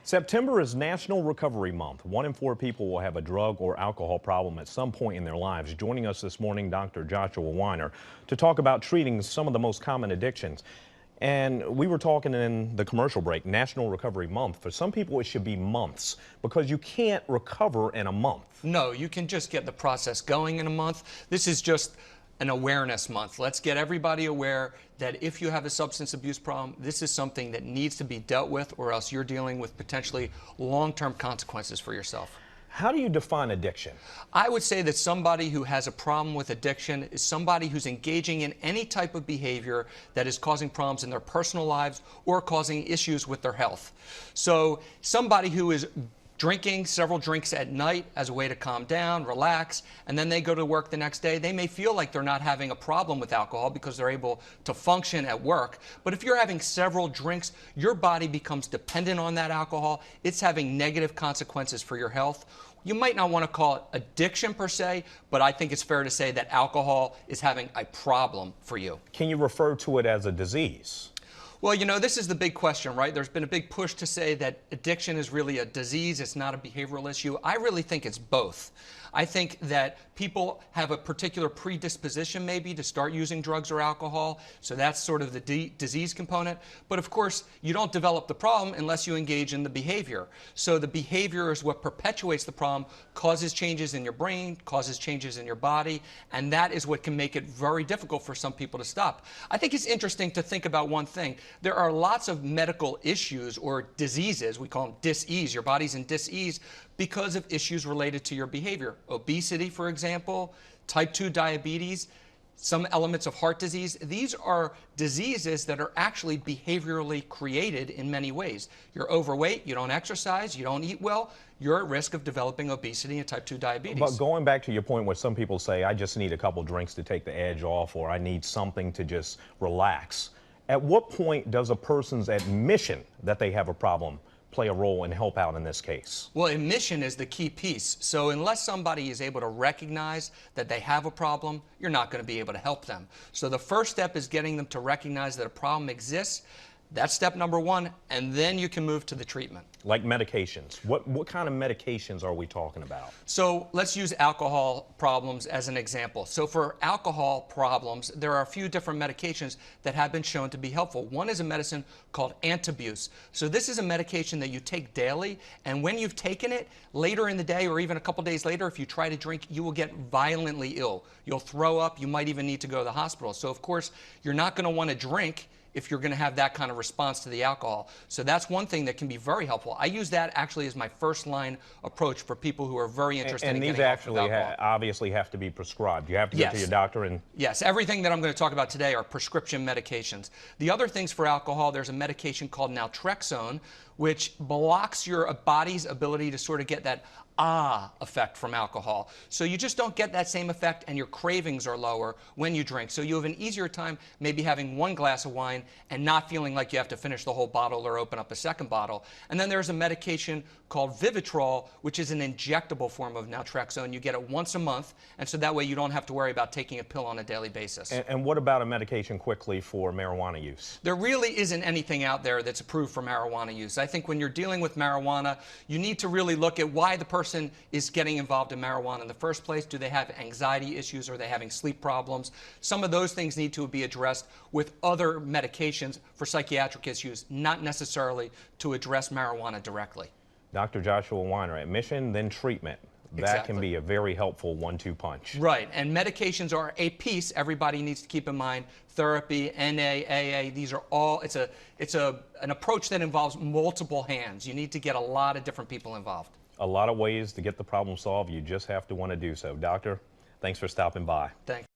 September is National Recovery Month. 1 in 4 people will have a drug or alcohol problem at some point in their lives. Joining us this morning, Dr. Joshua Weiner, to talk about treating some of the most common addictions. And we were talking in the commercial break, National Recovery Month. For some people, it should be months because you can't recover in a month. No, you can just get the process going in a month. This is just an awareness month. Let's get everybody aware that if you have a substance abuse problem, this is something that needs to be dealt with, or else you're dealing with potentially long-term consequences for yourself. How do you define addiction? I would say that somebody who has a problem with addiction is somebody who's engaging in any type of behavior that is causing problems in their personal lives or causing issues with their health. So somebody who is drinking several drinks at night as a way to calm down, relax, and then they go to work the next day, they may feel like they're not having a problem with alcohol because they're able to function at work. But if you're having several drinks, your body becomes dependent on that alcohol. It's having negative consequences for your health. You might not want to call it addiction per se, but I think it's fair to say that alcohol is having a problem for you. Can you refer to it as a disease? Well, you know, this is the big question, right? There's been a big push to say that addiction is really a disease, it's not a behavioral issue. I really think it's both. I think that people have a particular predisposition maybe to start using drugs or alcohol, so that's sort of the disease component. But of course, you don't develop the problem unless you engage in the behavior. So the behavior is what perpetuates the problem, causes changes in your brain, causes changes in your body, and that is what can make it very difficult for some people to stop. I think it's interesting to think about one thing. There are lots of medical issues or diseases, we call them dis-ease, your body's in dis-ease because of issues related to your behavior. Obesity, for example, type 2 diabetes, some elements of heart disease. These are diseases that are actually behaviorally created in many ways. You're overweight, you don't exercise, you don't eat well, you're at risk of developing obesity and type 2 diabetes. But going back to your point where some people say, I just need a couple drinks to take the edge off, or I need something to just relax. At what point does a person's admission that they have a problem play a role and help out in this case? Well, admission is the key piece. So unless somebody is able to recognize that they have a problem, you're not going to be able to help them. So the first step is getting them to recognize that a problem exists. That's step number one, and then you can move to the treatment. Like medications. What kind of medications are we talking about? So let's use alcohol problems as an example. So for alcohol problems, there are a few different medications that have been shown to be helpful. One is a medicine called antabuse. So this is a medication that you take daily, and when you've taken it, later in the day or even a couple days later, if you try to drink, you will get violently ill. You'll throw up, you might even need to go to the hospital. So of course, you're not going to want to drink if you're going to have that kind of response to the alcohol. So that's one thing that can be very helpful. I use that actually as my first line approach for people who are very interested in getting off of alcohol. And these actually obviously have to be prescribed. You have to go to your doctor and... Yes, everything that I'm going to talk about today are prescription medications. The other things for alcohol, there's a medication called naltrexone, which blocks your body's ability to sort of get that effect from alcohol. So you just don't get that same effect, and your cravings are lower when you drink. So you have an easier time maybe having one glass of wine and not feeling like you have to finish the whole bottle or open up a second bottle. And then there's a medication called Vivitrol, which is an injectable form of naltrexone. You get it once a month, and so that way you don't have to worry about taking a pill on a daily basis. And what about a medication quickly for marijuana use? There really isn't anything out there that's approved for marijuana use. I think when you're dealing with marijuana, you need to really look at why the person is getting involved in marijuana in the first place. Do they have anxiety issues? Are they having sleep problems? Some of those things need to be addressed with other medications for psychiatric issues, not necessarily to address marijuana directly. Dr. Joshua Weiner, admission, then treatment. That can be a very helpful 1-2 punch. Right, and medications are a piece everybody needs to keep in mind. Therapy, NA, AA, these are all, it's an approach that involves multiple hands. You need to get a lot of different people involved. A lot of ways to get the problem solved. You just have to want to do so. Doctor, thanks for stopping by. Thanks.